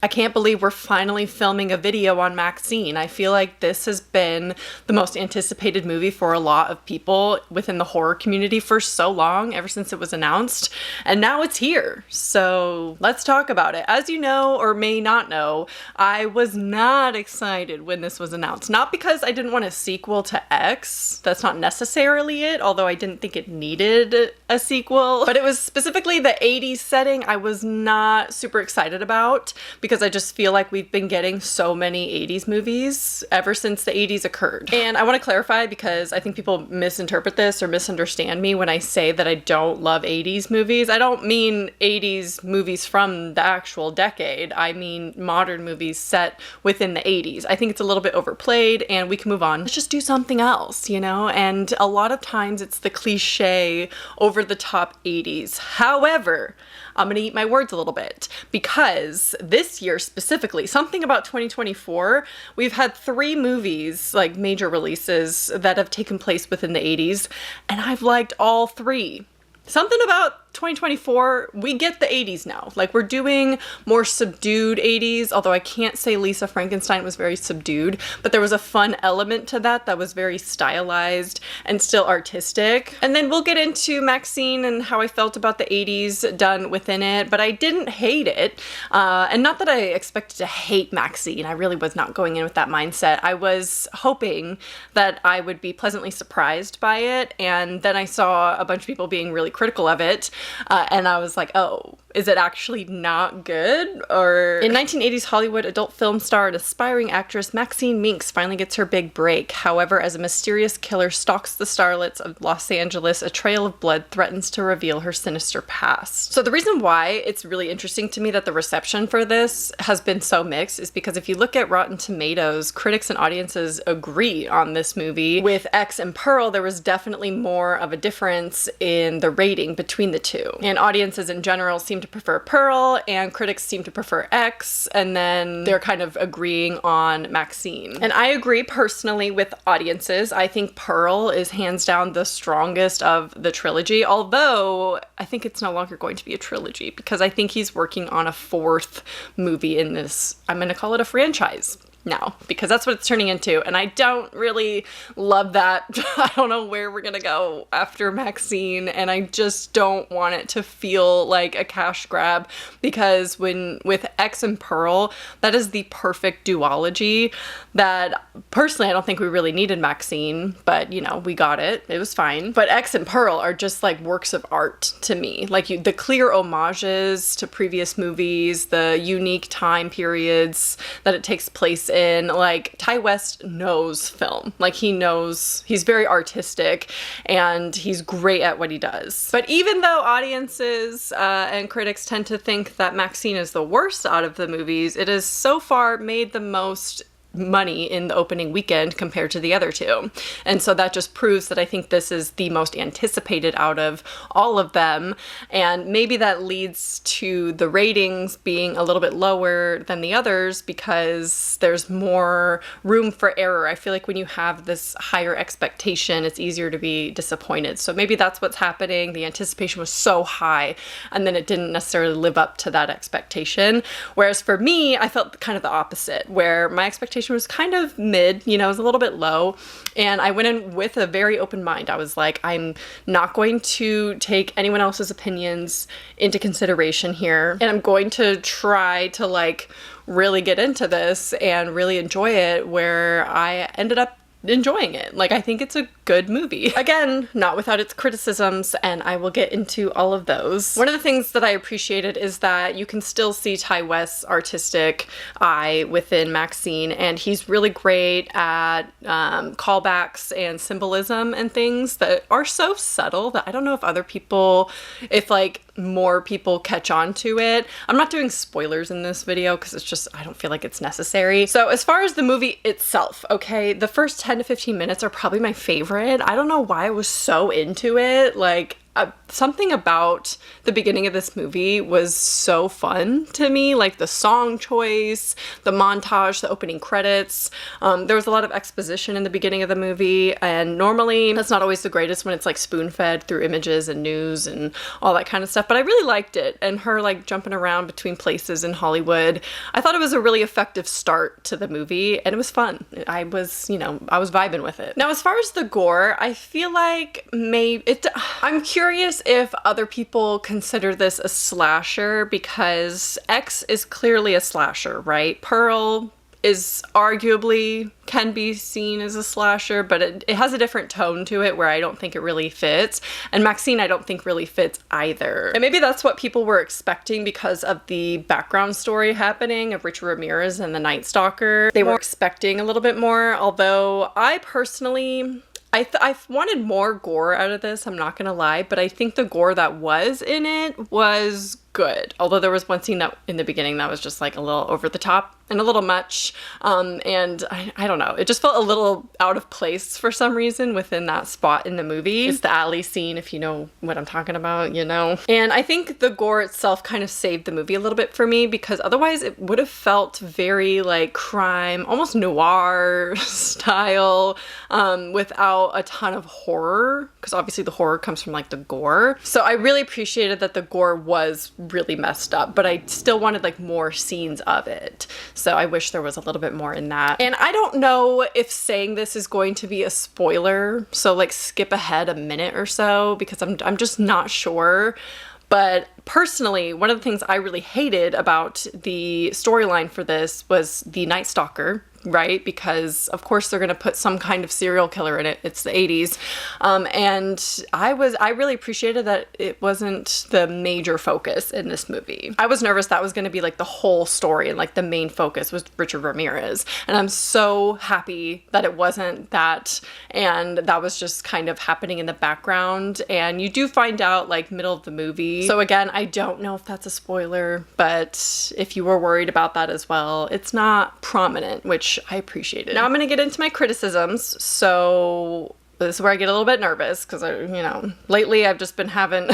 I can't believe we're finally filming a video on Maxine. I feel like this has been the most anticipated movie for a lot of people within the horror community for so long, ever since it was announced, and now it's here. So let's talk about it. As you know, or may not know, I was not excited when this was announced. Not because I didn't want a sequel to X, that's not necessarily it, although I didn't think it needed a sequel, but it was specifically the 80s setting I was not super excited about, because I just feel like we've been getting so many 80s movies ever since the 80s occurred. And I want to clarify, because I think people misinterpret this or misunderstand me when I say that I don't love 80s movies. I don't mean 80s movies from the actual decade. I mean modern movies set within the 80s. I think it's a little bit overplayed and we can move on. Let's just do something else, you know? And a lot of times it's the cliche over the top 80s. However, I'm gonna eat my words a little bit, because this year specifically, something about 2024, we've had 3 movies, like major releases, that have taken place within the 80s, and I've liked all 3. Something about 2024, we get the 80s now. Like, we're doing more subdued 80s, although I can't say Lisa Frankenstein was very subdued, but there was a fun element to that that was very stylized and still artistic. And then we'll get into Maxine and how I felt about the 80s done within it, but I didn't hate it. And not that I expected to hate Maxine. I really was not going in with that mindset. I was hoping that I would be pleasantly surprised by it, and then I saw a bunch of people being really critical of it. And I was like, oh, is it actually not good? Or in 1980s Hollywood, adult film star and aspiring actress Maxine Minx finally gets her big break. However, as a mysterious killer stalks the starlets of Los Angeles, a trail of blood threatens to reveal her sinister past. So the reason why it's really interesting to me that the reception for this has been so mixed is because if you look at Rotten Tomatoes, critics and audiences agree on this movie. With X and Pearl, there was definitely more of a difference in the rating between the two. And audiences in general seem to prefer Pearl, and critics seem to prefer X, and then they're kind of agreeing on Maxine. And I agree personally with audiences. I think Pearl is hands down the strongest of the trilogy, although I think it's no longer going to be a trilogy, because I think he's working on a 4th movie in this. I'm going to call it a franchise now, because that's what it's turning into, and I don't really love that. I don't know where we're gonna go after Maxine, and I just don't want it to feel like a cash grab, because with X and Pearl, that is the perfect duology that personally I don't think we really needed Maxine, but you know, we got it. It was fine. But X and Pearl are just like works of art to me. Like the clear homages to previous movies, the unique time periods that it takes place in. Like, Ty West knows film. Like, he's very artistic and he's great at what he does. But even though audiences and critics tend to think that Maxine is the worst out of the movies, it has so far made the most money in the opening weekend compared to the other 2. And so that just proves that I think this is the most anticipated out of all of them. And maybe that leads to the ratings being a little bit lower than the others, because there's more room for error. I feel like when you have this higher expectation, it's easier to be disappointed. So maybe that's what's happening. The anticipation was so high, and then it didn't necessarily live up to that expectation. Whereas for me, I felt kind of the opposite, where my expectation was kind of mid, you know, it was a little bit low, and I went in with a very open mind. I was like, I'm not going to take anyone else's opinions into consideration here, and I'm going to try to like really get into this and really enjoy it, where I ended up enjoying it. Like, I think it's a good movie. Again, not without its criticisms, and I will get into all of those. One of the things that I appreciated is that you can still see Ty West's artistic eye within Maxine, and he's really great at callbacks and symbolism and things that are so subtle that I don't know if other people, if like more people catch on to it. I'm not doing spoilers in this video because it's just, I don't feel like it's necessary. So as far as the movie itself, okay, the first 10 to 15 minutes are probably my favorite. I don't know why I was so into it. Like, something about the beginning of this movie was so fun to me. Like the song choice, the montage, the opening credits. There was a lot of exposition in the beginning of the movie, and normally that's not always the greatest when it's like spoon-fed through images and news and all that kind of stuff, but I really liked it. And her like jumping around between places in Hollywood, I thought it was a really effective start to the movie, and it was fun. I was, I was vibing with it. Now, as far as the gore, I feel like I'm curious if other people consider this a slasher, because X is clearly a slasher, right? Pearl is arguably can be seen as a slasher, but it has a different tone to it where I don't think it really fits. And Maxine, I don't think really fits either. And maybe that's what people were expecting because of the background story happening of Richard Ramirez and the Night Stalker. They were expecting a little bit more, although I personally, I wanted more gore out of this, I'm not gonna lie, but I think the gore that was in it was good. Although there was one scene that in the beginning that was just like a little over the top and a little much. And I don't know, it just felt a little out of place for some reason within that spot in the movie. It's the alley scene, if you know what I'm talking about, And I think the gore itself kind of saved the movie a little bit for me, because otherwise it would have felt very like crime, almost noir style, without a ton of horror, because obviously the horror comes from like the gore. So I really appreciated that the gore was really messed up, but I still wanted like more scenes of it. So I wish there was a little bit more in that. And I don't know if saying this is going to be a spoiler, so like skip ahead a minute or so, because I'm just not sure. But personally, one of the things I really hated about the storyline for this was the Night Stalker, right? Because of course they're gonna put some kind of serial killer in it. It's the 80s. And I really appreciated that it wasn't the major focus in this movie. I was nervous that was gonna be like the whole story and like the main focus was Richard Ramirez. And I'm so happy that it wasn't that, and that was just kind of happening in the background. And you do find out like middle of the movie. So again, I don't know if that's a spoiler, but if you were worried about that as well, it's not prominent, which I appreciated. Now I'm gonna get into my criticisms. So this is where I get a little bit nervous because lately I've just been having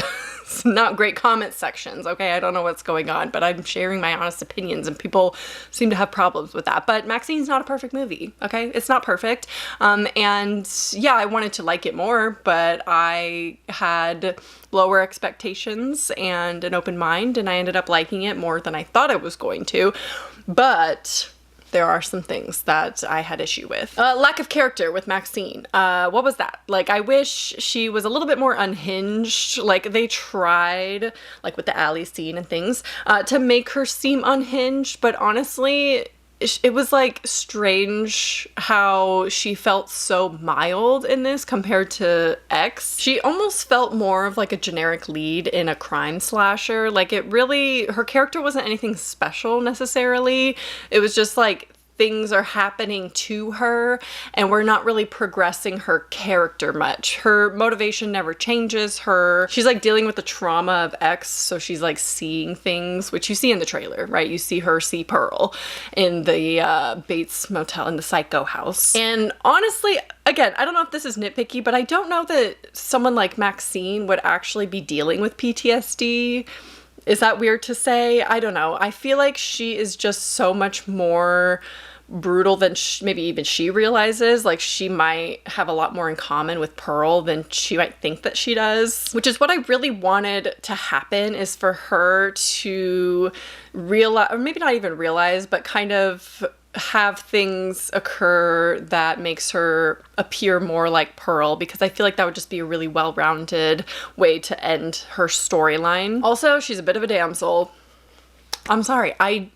not great comment sections. Okay, I don't know what's going on, but I'm sharing my honest opinions and people seem to have problems with that. But Maxine's not a perfect movie, okay? It's not perfect. And yeah, I wanted to like it more, but I had lower expectations and an open mind, and I ended up liking it more than I thought I was going to. But there are some things that I had issue with. Lack of character with Maxine. What was that? Like, I wish she was a little bit more unhinged. Like, they tried, like with the alley scene and things, to make her seem unhinged, but honestly, it was like strange how she felt so mild in this compared to X. She almost felt more of like a generic lead in a crime slasher. Like her character wasn't anything special necessarily. It was just like things are happening to her and we're not really progressing her character much. Her motivation never changes. She's like dealing with the trauma of X, so she's like seeing things, which you see in the trailer, right? You see her see Pearl in the Bates Motel in the Psycho house. And honestly, again, I don't know if this is nitpicky, but I don't know that someone like Maxine would actually be dealing with PTSD. Is that weird to say? I don't know. I feel like she is just so much more brutal than maybe even she realizes. Like, she might have a lot more in common with Pearl than she might think that she does, which is what I really wanted to happen, is for her to realize, or maybe not even realize, but kind of have things occur that makes her appear more like Pearl, because I feel like that would just be a really well-rounded way to end her storyline. Also, she's a bit of a damsel. I'm sorry, I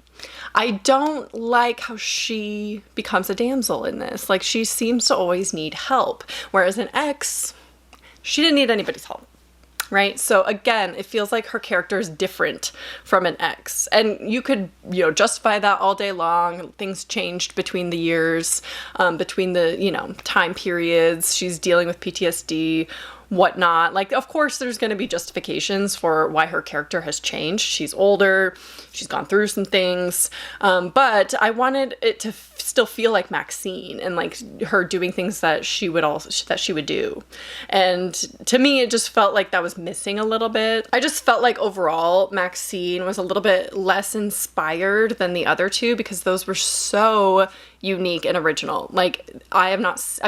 don't like how she becomes a damsel in this. Like, she seems to always need help, whereas in X, she didn't need anybody's help. Right? So again, it feels like her character is different from an X. And you could, justify that all day long. Things changed between the years, between the, time periods. She's dealing with PTSD, whatnot. Like, of course, there's going to be justifications for why her character has changed. She's older, she's gone through some things, but I wanted it to still feel like Maxine and like her doing things that she would do. And to me, it just felt like that was missing a little bit. I just felt like overall Maxine was a little bit less inspired than the other two because those were so unique and original. Like, I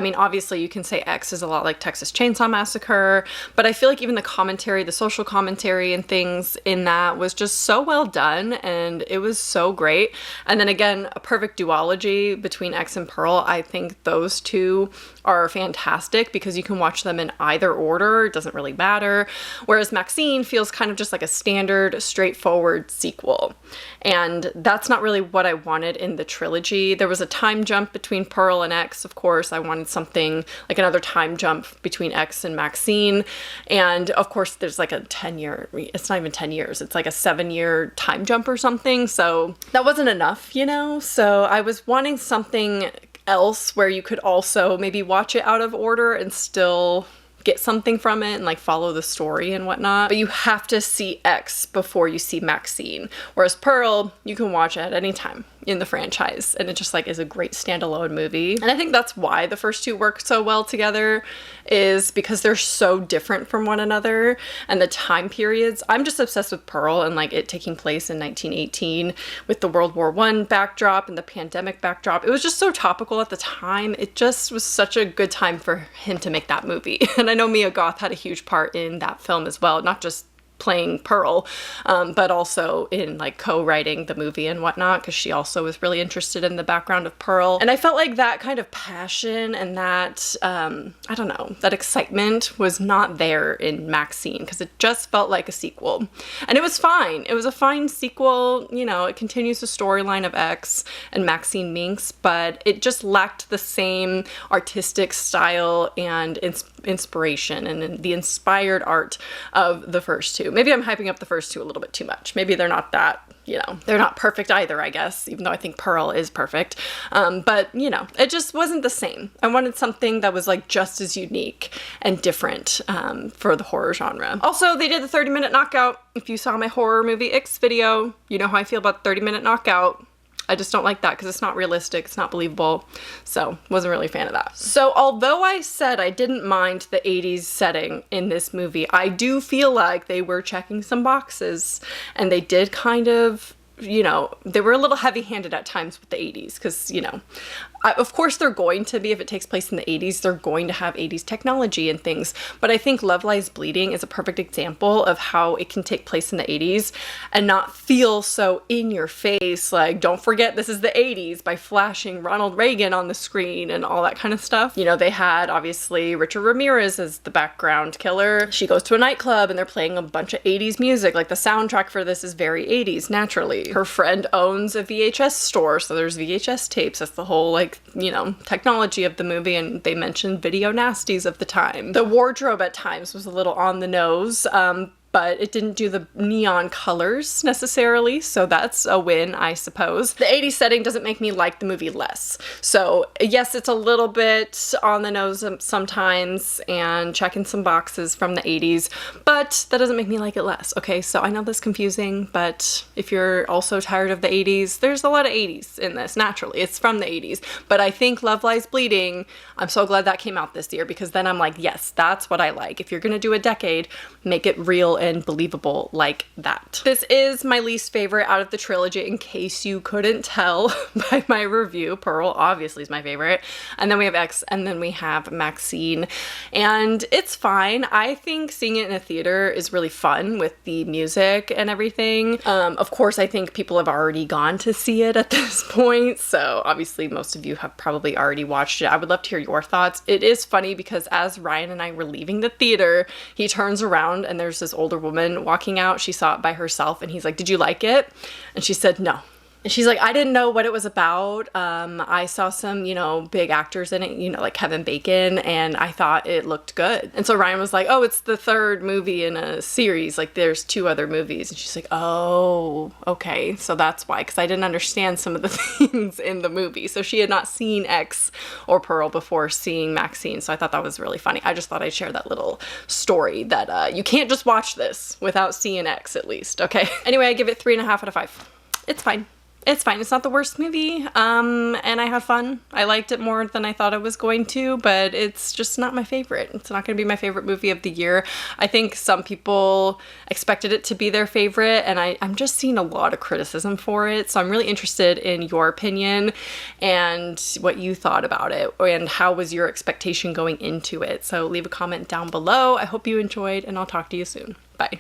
mean, obviously you can say X is a lot like Texas Chainsaw Massacre, but I feel like even the commentary, the social commentary and things in that was just so well done, and it was so great. And then again, a perfect duology between X and Pearl. I think those two are fantastic because you can watch them in either order. It doesn't really matter. Whereas Maxine feels kind of just like a standard, straightforward sequel. And that's not really what I wanted in the trilogy. There was a time jump between Pearl and X, of course. I wanted something like another time jump between X and Maxine. And of course, there's like a 10-year, it's not even 10 years, it's like a 7-year time jump or something. So that wasn't enough, you know? So I was wanting something else where you could also maybe watch it out of order and still get something from it and like follow the story and whatnot. But you have to see X before you see Maxine. Whereas Pearl, you can watch it at any time in the franchise, and it just like is a great standalone movie. And I think that's why the first two work so well together, is because they're so different from one another, and the time periods. I'm just obsessed with Pearl and like it taking place in 1918 with the World War I backdrop and the pandemic backdrop. It was just so topical at the time. It just was such a good time for him to make that movie. And I know Mia Goth had a huge part in that film as well, not just playing Pearl, but also in like co-writing the movie and whatnot, because she also was really interested in the background of Pearl. And I felt like that kind of passion and that, I don't know, that excitement was not there in Maxine, because it just felt like a sequel. And it was fine. It was a fine sequel, you know, it continues the storyline of X and Maxine Minx, but it just lacked the same artistic style and inspiration and the inspired art of the first two. Maybe I'm hyping up the first two a little bit too much. Maybe they're not that, you know, they're not perfect either, I guess, even though I think Pearl is perfect. But, you know, it just wasn't the same. I wanted something that was like just as unique and different for the horror genre. Also, they did the 30-minute knockout. If you saw my horror movie X video, you know how I feel about 30-minute knockout. I just don't like that because it's not realistic, it's not believable, so wasn't really a fan of that. So although I said I didn't mind the 80s setting in this movie, I do feel like they were checking some boxes, and they did kind of, you know, they were a little heavy-handed at times with the 80s, because, you know, of course they're going to be, if it takes place in the 80s, they're going to have 80s technology and things, but I think Love Lies Bleeding is a perfect example of how it can take place in the 80s and not feel so in your face, like, don't forget this is the 80s, by flashing Ronald Reagan on the screen and all that kind of stuff. You know, they had, obviously, Richard Ramirez as the background killer. She goes to a nightclub and they're playing a bunch of 80s music, like the soundtrack for this is very 80s, naturally. Her friend owns a VHS store, so there's VHS tapes. That's the whole, like, you know, technology of the movie, and they mentioned video nasties of the time. The wardrobe at times was a little on the nose, but it didn't do the neon colors necessarily, so that's a win, I suppose. The 80s setting doesn't make me like the movie less. So yes, it's a little bit on the nose sometimes and checking some boxes from the 80s, but that doesn't make me like it less, okay? So I know that's confusing, but if you're also tired of the 80s, there's a lot of 80s in this, naturally. It's from the 80s, but I think Love Lies Bleeding, I'm so glad that came out this year, because then I'm like, yes, that's what I like. If you're gonna do a decade, make it real and believable like that. This is my least favorite out of the trilogy, in case you couldn't tell by my review. Pearl obviously is my favorite, and then we have X, and then we have Maxine, and it's fine. I think seeing it in a theater is really fun with the music and everything. Of course, I think people have already gone to see it at this point, so obviously most of you have probably already watched it. I would love to hear your thoughts. It is funny because as Ryan and I were leaving the theater, he turns around and there's this older woman walking out. She saw it by herself, and he's like, "Did you like it?" And she said, "No." And she's like, I didn't know what it was about. I saw some, big actors in it, like Kevin Bacon, and I thought it looked good. And so Ryan was like, oh, it's the third movie in a series. Like, there's 2 other movies. And she's like, oh, okay. So that's why, because I didn't understand some of the things in the movie. So she had not seen X or Pearl before seeing Maxine. So I thought that was really funny. I just thought I'd share that little story that you can't just watch this without seeing X at least, okay? Anyway, I give it 3.5 out of 5. It's fine. It's fine. It's not the worst movie, and I had fun. I liked it more than I thought I was going to, but it's just not my favorite. It's not going to be my favorite movie of the year. I think some people expected it to be their favorite, and I'm just seeing a lot of criticism for it, so I'm really interested in your opinion and what you thought about it, and how was your expectation going into it. So leave a comment down below. I hope you enjoyed, and I'll talk to you soon. Bye.